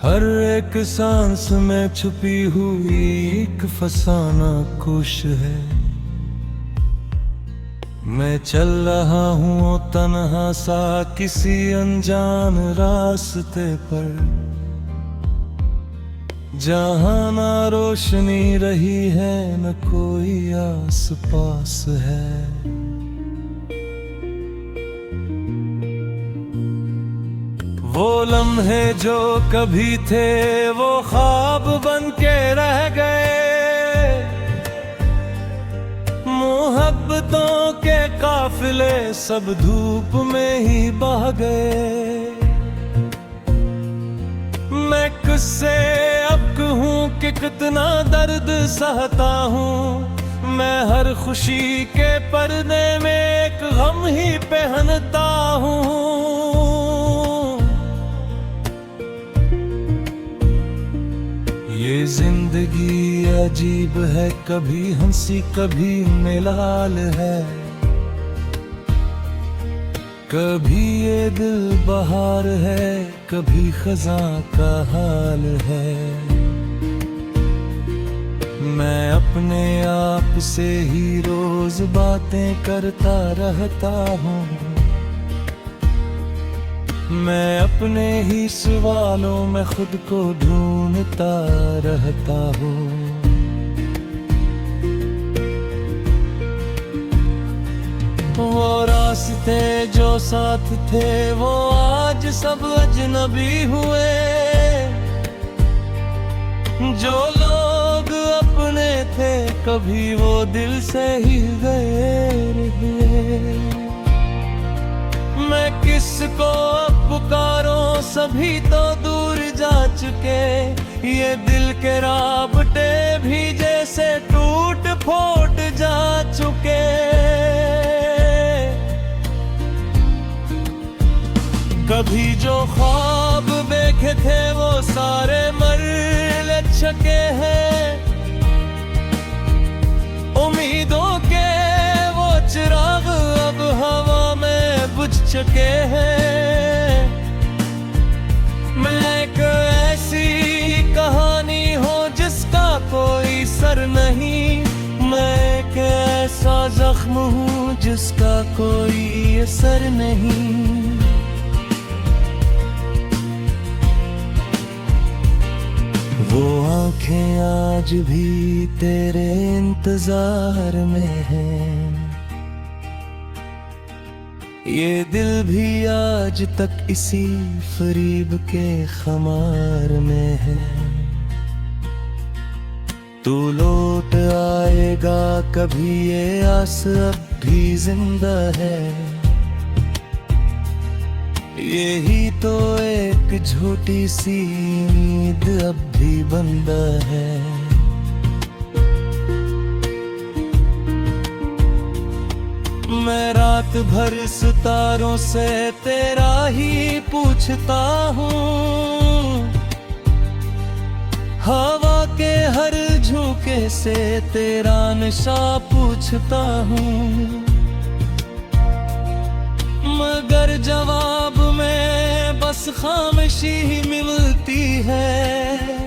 हर एक सांस में छुपी हुई एक फसाना खुश है। मैं चल रहा हूँ तन्हा सा किसी अनजान रास्ते पर, जहाँ ना रोशनी रही है न कोई आस पास है। वो लम्हे जो कभी थे वो ख्वाब बन के रह गए, मोहब्बतों के काफिले सब धूप में ही बह गए। मैं किससे अब कहूँ कि कितना दर्द सहता हूँ, मैं हर खुशी के पर्दे में एक गम ही पहनता हूँ। ये जिंदगी अजीब है, कभी हंसी कभी मलाल है, कभी ये दिल बहार है कभी खज़ां का हाल है। मैं अपने आप से ही रोज बातें करता रहता हूँ, मैं अपने ही सवालों में खुद को ढूंढता रहता हूँ। वो रास्ते जो साथ थे वो आज सब अजनबी हुए, जो लोग अपने थे कभी वो दिल से ही गए। मैं किसको अब पुकारूं, सभी तो दूर जा चुके, ये दिल के राबते भी जैसे टूट फूट जा चुके। कभी जो ख्वाब देखे थे वो सारे मर चुके हैं, उम्मीदों के वो चिराग अब हवा में बुझ चुके हैं। मैं एक ऐसी कहानी हूँ जिसका कोई सर नहीं, मैं एक ऐसा जख्म हूँ जिसका कोई असर नहीं। वो आंखें आज भी तेरे इंतजार में हैं, ये दिल भी आज तक इसी फरीब के खमार में है। तू लौट आएगा कभी ये आस अब भी जिंदा है, यही तो एक झूठी सी उम्मीद अब भी बंदा है। मैं रात भर सितारों से तेरा ही पूछता हूँ, हवा के हर झोंके से तेरा नशा पूछता हूँ, मगर जवाब में बस खामोशी ही मिलती है।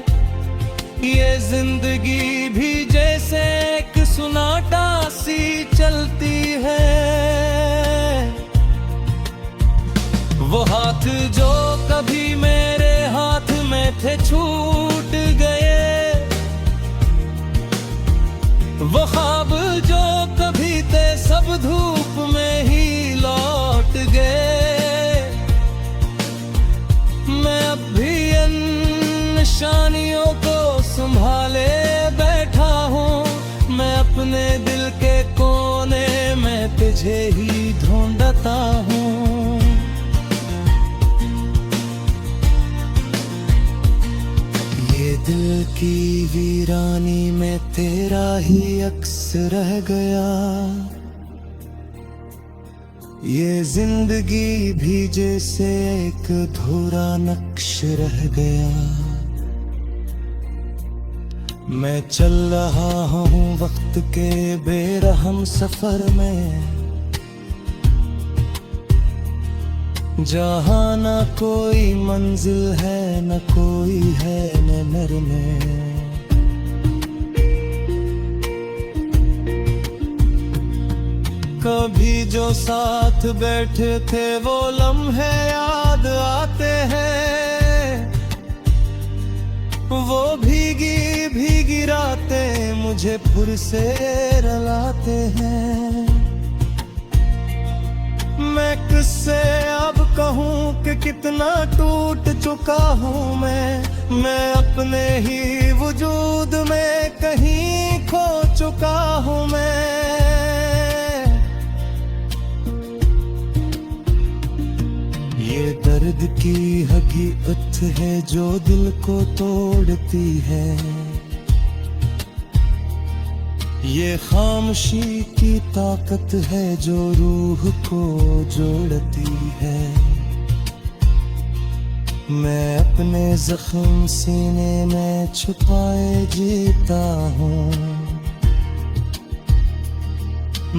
ये जिंदगी भी जैसे एक सुनाटा सी चलती है। वो हाथ जो कभी मेरे हाथ में थे छूट गए, वो ख्वाब जो कभी थे सब धूप में ही लौट गए। मैं अब भी इन निशानियों को संभाले बैठा हूँ, मैं अपने दिल के कोने में तुझे ही ढूंढता हूँ। ये दिल की वीरानी में तेरा ही अक्स रह गया, ये जिंदगी भी जैसे एक अधूरा नक्श रह गया। मैं चल रहा हूँ वक्त के बेरहम सफर में, जहाँ न कोई मंजिल है न कोई सफर में। कभी जो साथ बैठे थे वो लम्हे याद आते हैं, वो भीगी भीगी रातें मुझे फिर से रुलाते हैं। मैं किससे अब कहूँ कि कितना टूट चुका हूँ मैं अपने ही वजूद में कहीं खो चुका हूँ मैं। ये दर्द की हकीकत है जो दिल को तोड़ती है, ये खामोशी की ताकत है जो रूह को जोड़ती है। मैं अपने जख्म सीने में छुपाए जीता हूँ,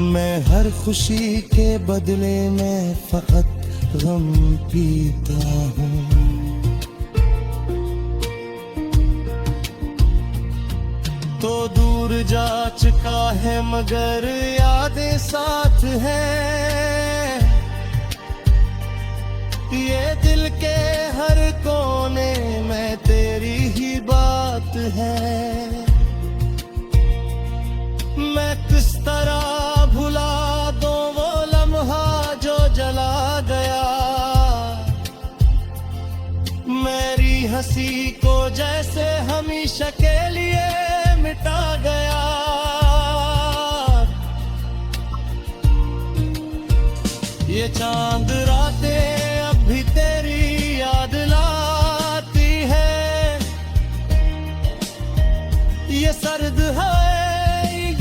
मैं हर खुशी के बदले में फकत गम पीता हूँ। तो दूर जा चुका है मगर यादें साथ हैं, ये दिल के हर कोने में तेरी ही बात है। मैं किस तरह भुला दूं वो लम्हा जो जला गया, मेरी हंसी को जैसे हमेशा के लिए मिटा गया। ये चांद रातें अब भी तेरी याद लाती है, ये सर्द है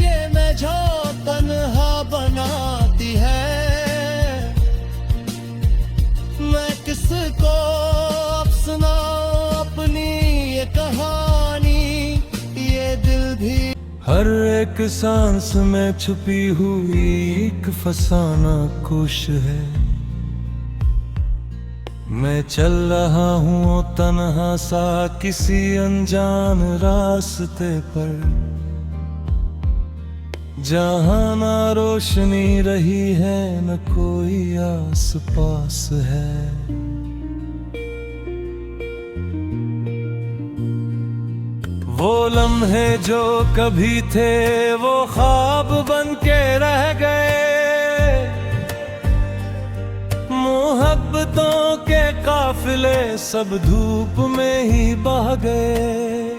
ये मैं जो तन्हा बनाती है। मैं किसको अब सुनाऊं अपनी ये कहानी, ये दिल भी हर एक सांस में छुपी हुई एक फसाना खुश है। मैं चल रहा हूँ तन्हा सा किसी अनजान रास्ते पर, जहाँ ना रोशनी रही है न कोई आस पास है। वो लम्हे जो कभी थे वो ख्वाब बन के रह गए, मोहब्बतों के काफिले सब धूप में ही बह गए।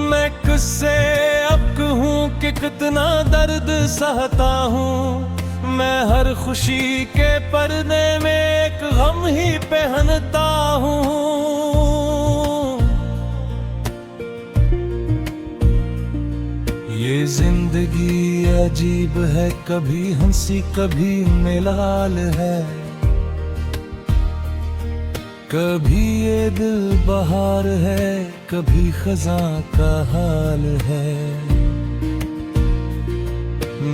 मैं किससे अब कहूँ कि कितना दर्द सहता हूँ, मैं हर खुशी के पर्दे में एक गम ही पहनता हूँ। ये जिंदगी अजीब है, कभी हंसी कभी मेलाल है, कभी ये दिल बहार है कभी खज़ां का हाल है।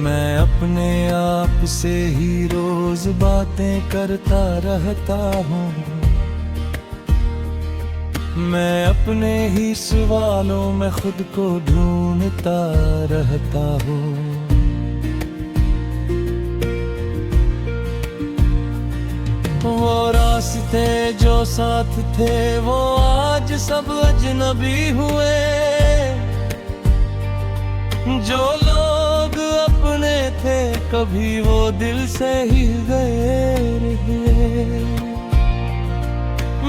मैं अपने आप से ही रोज बातें करता रहता हूँ, मैं अपने ही सवालों में खुद को ढूंढता रहता हूँ। वो रास्ते जो साथ थे वो आज सब अजनबी हुए, जो लोग अपने थे कभी वो दिल से ही गए रहे।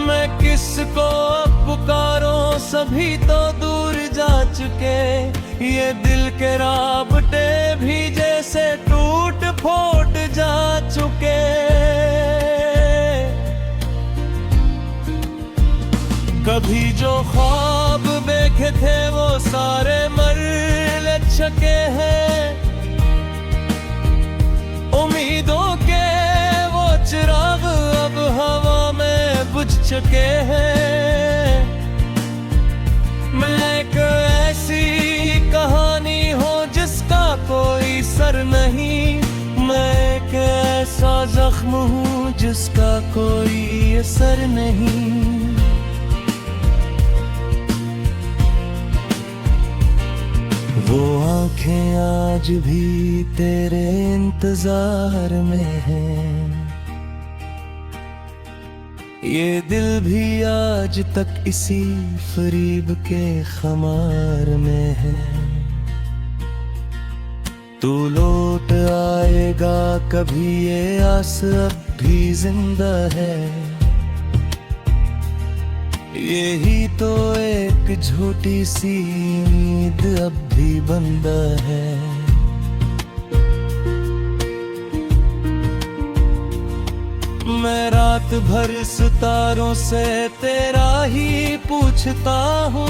मैं किसको अब पुकारूं, सभी तो दूर जा चुके, ये दिल के राबते भी जैसे टूट फूट जा चुके। कभी जो ख्वाब देखे थे वो सारे मर चुके हैं, उम्मीदों के वो चिराग अब हवा में बुझ चुके हैं। मैं एक ऐसी कहानी हूँ जिसका कोई सर नहीं, मैं एक ऐसा जख्म हूँ जिसका कोई असर नहीं। आज भी तेरे इंतजार में है। ये दिल भी आज तक इसी फरीब के खमार में है। तू लौट आएगा कभी, ये आस अब भी जिंदा है। यही तो एक झूठी सी उम्मीद अब भी बंदा है। मैं रात भर सितारों से तेरा ही पूछता हूँ,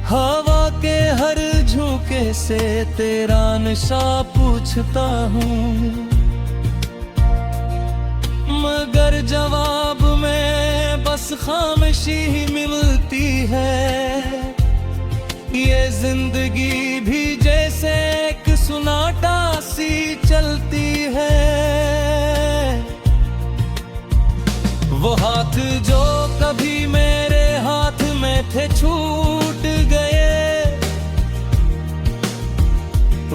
हवा के हर झोंके से तेरा नशा पूछता हूँ, मगर जवाब में बस खामोशी ही मिलती है। ये जिंदगी भी जैसे एक सुनाटा सी चलती है। वो हाथ जो कभी मेरे हाथ में थे छूट गए,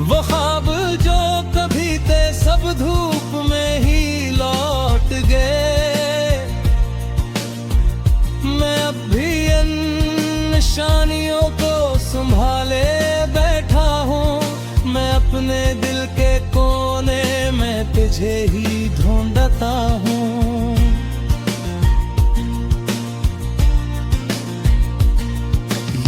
वो ख्वाब जो कभी थे सब धूप में ही लौट गए। मैं अब भी इन निशानियों को संभाले बैठा हूँ। मैं अपने दिल के कोने में तुझे ही ढूंढता हूँ।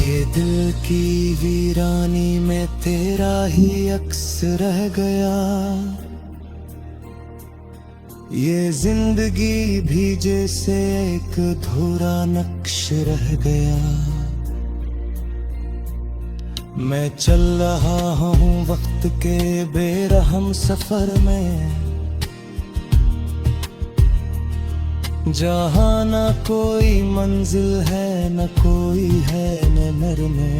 ये दिल की वीरानी में तेरा ही अक्स रह गया। ये जिंदगी भी जैसे एक अधूरा नक्श रह गया। मैं चल रहा हूँ वक्त के बेरहम सफर में, जहाँ न कोई मंजिल है न कोई है न मरने।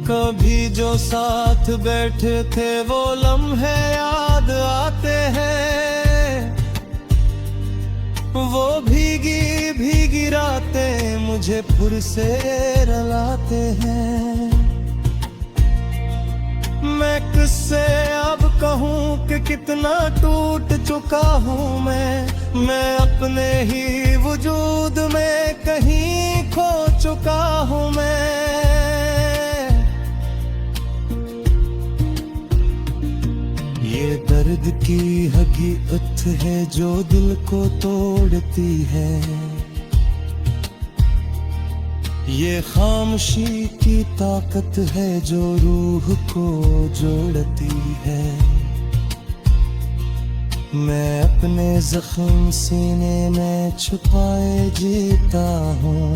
कभी जो साथ बैठे थे वो लम्हे याद आते हैं। वो भीगी भीगी रातें मुझे फिर से रुलाते हैं। मैं किससे अब कहूँ कि कितना टूट चुका हूँ मैं अपने ही वजूद में कहीं खो चुका हूँ मैं। ये दर्द की हकीकत है जो दिल को तोड़ती है। ये खामोशी की ताकत है जो रूह को जोड़ती है। मैं अपने जख्म सीने में छुपाए जीता हूँ।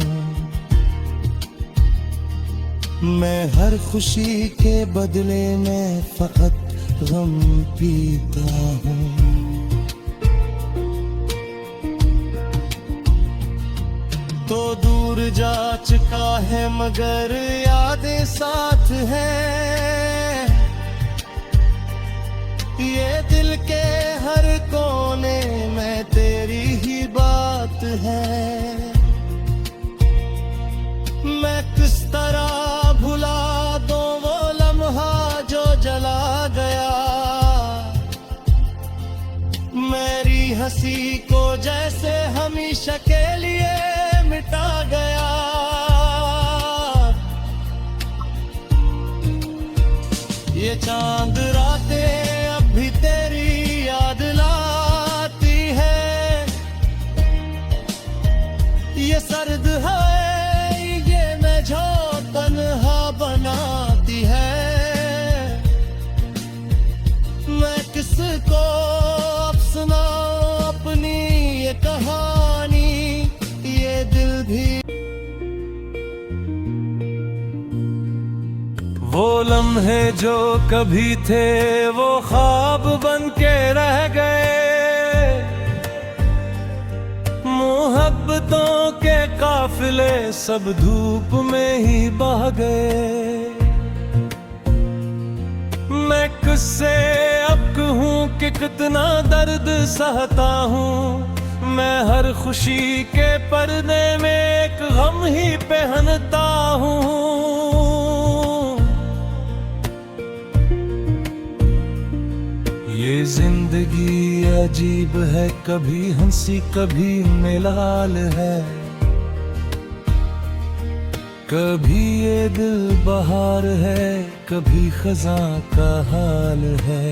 मैं हर खुशी के बदले में फकत गम पीता हूँ। तो दूर जा चुका है मगर यादें साथ हैं। ये दिल के हर कोने में तेरी ही बात है। मैं किस तरह भुला दूं वो लम्हा जो जला गया। मेरी हंसी को जैसे हमेशा के लिए मिटा गया। ये चांद रातें अब भी तेरी याद लाती है। ये सर्द है ये मैं जो तन्हा बनाती है। मैं किसको अब सुनाऊं अपनी ये कहानी। ये दिल भी वो लम्हे जो कभी थे वो ख्वाब बन के रह गए। मोहब्बतों के काफिले सब धूप में ही बह गए। मैं किससे अब कहूँ कि कितना दर्द सहता हूँ। मैं हर खुशी के पर्दे में एक गम ही पहनता हूँ। ये जिंदगी अजीब है, कभी हंसी कभी मिलाल है, कभी ये दिल बहार है, कभी खज़ां का हाल है।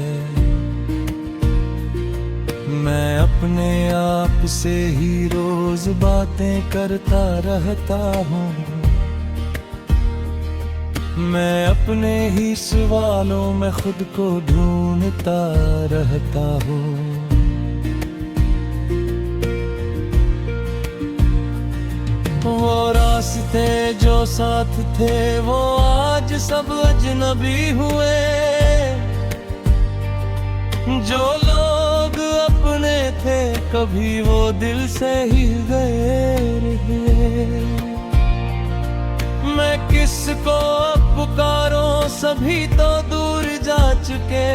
मैं अपने आप से ही रोज बातें करता रहता हूँ, मैं अपने ही सवालों में खुद को ढूंढता रहता हूँ। वो रास्ते जो साथ थे वो आज सब अजनबी हुए, जो लोग अपने थे कभी वो दिल से ही गए। मैं किसको पुकारूं, सभी तो दूर जा चुके,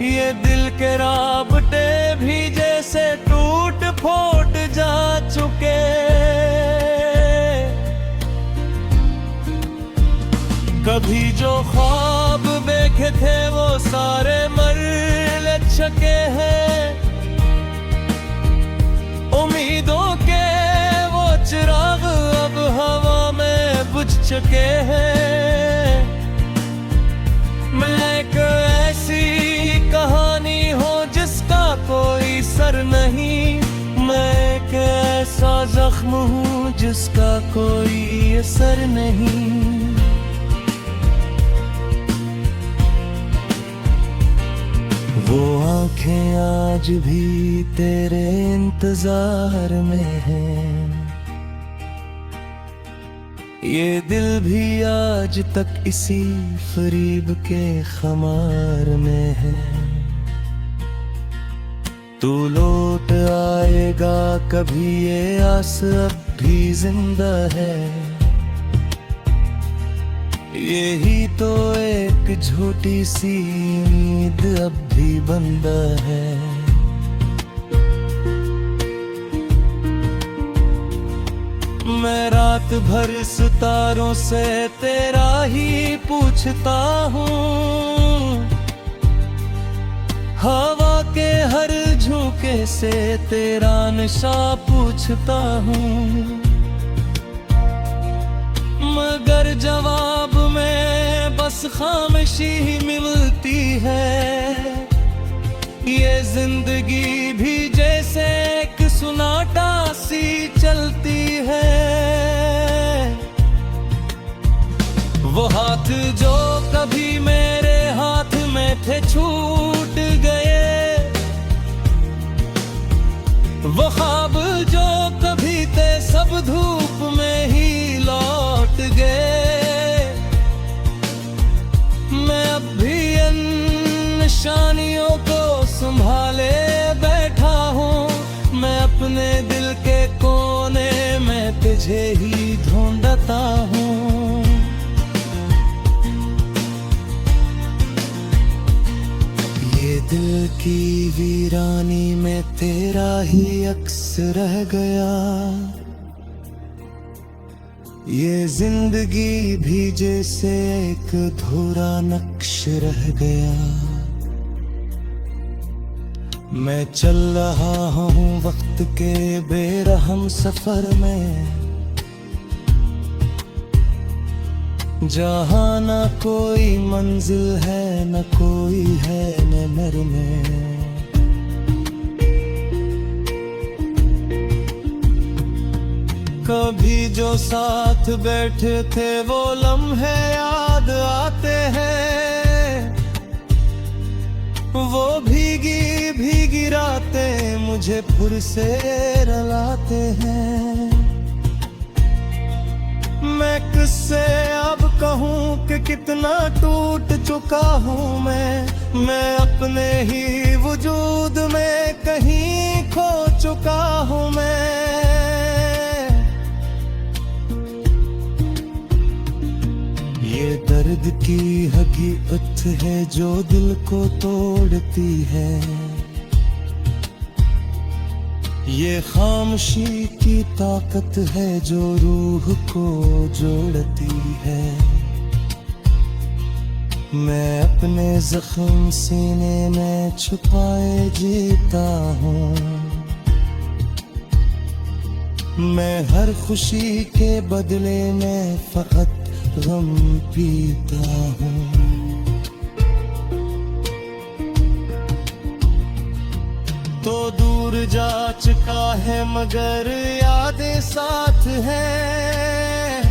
ये दिल के राबते भी जैसे टूट फूट जा चुके। कभी जो ख्वाब देखे थे वो सारे मर चुके हैं, उम्मीदों के वो चिराग अब हवा में बुझ चुके हैं। मैं एक ऐसी कहानी हूँ जिसका कोई सर नहीं, मैं एक ऐसा जख्म हूँ जिसका कोई असर नहीं। वो आंखें आज भी तेरे इंतजार में हैं, ये दिल भी आज तक इसी फरीब के खमार में है। तू लौट आएगा कभी, ये आस अब भी जिंदा है, यही तो एक झूठी सी उम्मीद अब भी बंदा है। मैं रात भर सितारों से तेरा ही पूछता हूँ, हवा के हर झोंके से तेरा नशा पूछता हूँ, मगर जवाब में बस खामोशी ही मिलती है। ये जिंदगी भी जैसे एक सुनाटा सी चलती है। वो हाथ जो कभी मेरे हाथ में थे छूट गए, वो ख्वाब जो कभी थे सब धूप में ही लौट गए। मैं अब भी इन निशानियों को संभाले बैठा हूँ, मैं अपने दिल के कोने में तुझे ही ढूंढता हूँ। ये दिल की वीरानी में तेरा ही अक्स रह गया, ये जिंदगी भी जैसे एक अधूरा नक्श रह गया। मैं चल रहा हूँ वक्त के बेरहम सफर में, जहाँ न कोई मंजिल है न कोई है नजर में। कभी जो साथ बैठे थे वो लम्हे याद आते हैं, वो भीगी भीगी रातें मुझे फिर से रुलाते हैं। मैं किससे अब कहूँ कि कितना टूट चुका हूँ मैं अपने ही वजूद में कहीं खो चुका हूँ मैं। ये दर्द की हकीकत है जो दिल को तोड़ती है, ये खामोशी की ताकत है जो रूह को जोड़ती है। मैं अपने जख्म सीने में छुपाए जीता हूँ। मैं हर खुशी के बदले में फकत गम पीता हूँ। तो दूर जा चुका है मगर यादें साथ हैं।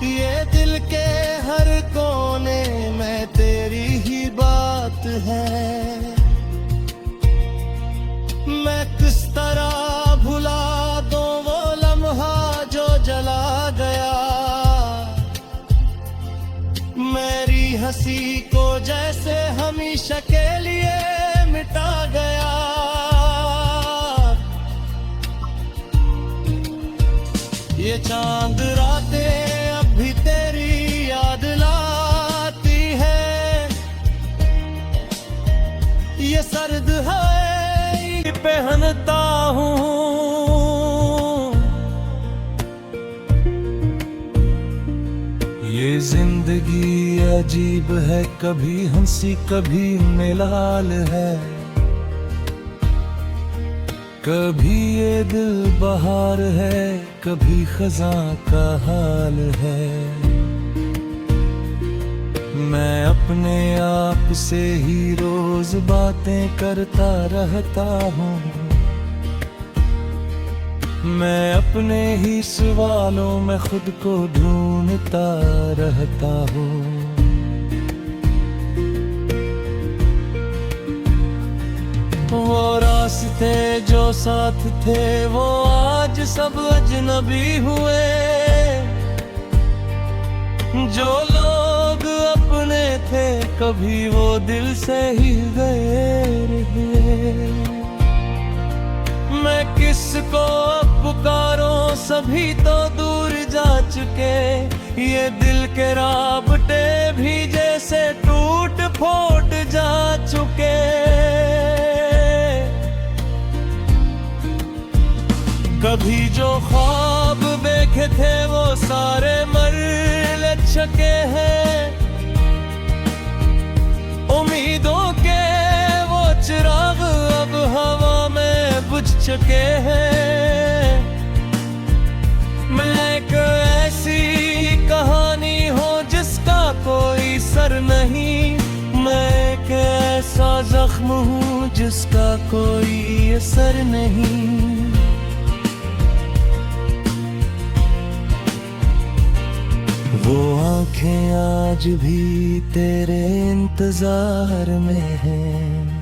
ये दिल के हर कोने में तेरी ही बात है। मैं किस तरह भुला दूं वो लम्हा जो जला गया। मेरी हंसी को जैसे हमेशा के लिए मिटा गया। ये चांद रातें अब भी तेरी याद लाती है। ये सर्द है पहनता हूँ। ये जिंदगी अजीब है, कभी हंसी कभी मिलाल है। कभी ये दिल बहार है, कभी खज़ां का हाल है। मैं अपने आप से ही रोज बातें करता रहता हूँ। मैं अपने ही सवालों में खुद को ढूंढता रहता हूँ। वो रास्ते जो साथ थे वो आज सब अजनबी हुए। जो लोग अपने थे कभी वो दिल से ही गए रहे। मैं किसको पुकारूं, सभी तो दूर जा चुके। ये दिल के राबते भी जैसे टूट फूट जा चुके। कभी जो ख्वाब देखे थे वो सारे मर चुके हैं। उम्मीदों के वो चिराग अब हवा में बुझ चुके हैं। मैं एक ऐसी कहानी हूँ जिसका कोई सर नहीं। मैं एक ऐसा जख्म हूँ जिसका कोई असर नहीं। वो आंखें आज भी तेरे इंतजार में हैं।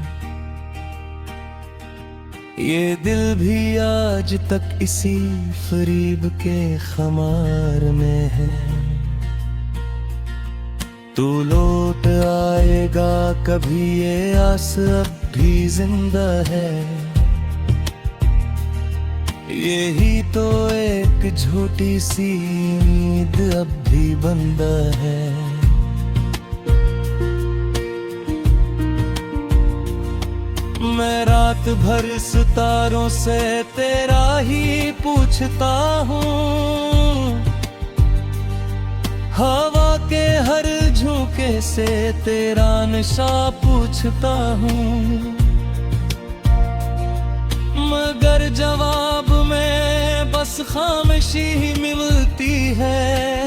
ये दिल भी आज तक इसी फरीब के खमार में है। तू लौट आएगा कभी, ये आस अब भी जिंदा है। यही तो एक झूठी सी उम्मीद अब भी बंदा है। मैं रात भर सितारों से तेरा ही पूछता हूँ। हवा के हर झोंके से तेरा नशा पूछता हूँ। मगर जवाब में बस खामोशी ही मिलती है।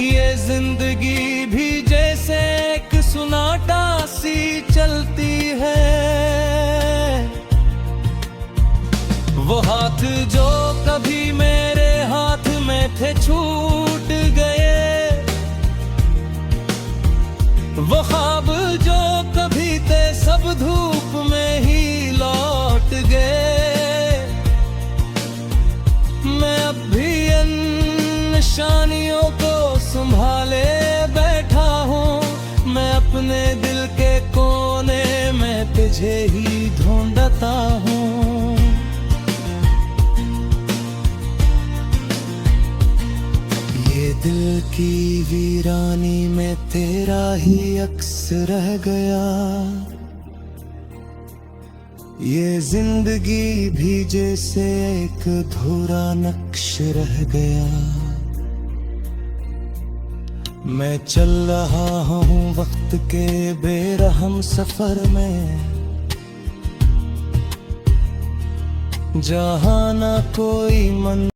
ये जिंदगी भी जैसे एक सुनाटा सी चलती है। वो हाथ जो कभी मेरे हाथ में थे छूट गए। वो ख्वाब जो कभी थे सब धूप में ही लौट गए। मैं अब भी इन निशानियों को संभाले बैठा हूँ। मैं अपने दिल के कोने में तुझे ही ढूंढता हूँ। ये दिल की वीरानी में तेरा ही अक्स रह गया। ये जिंदगी भी जैसे एक अधूरा नक्श रह गया। मैं चल रहा हूँ वक्त के बेरहम सफर में, जहाँ ना कोई मन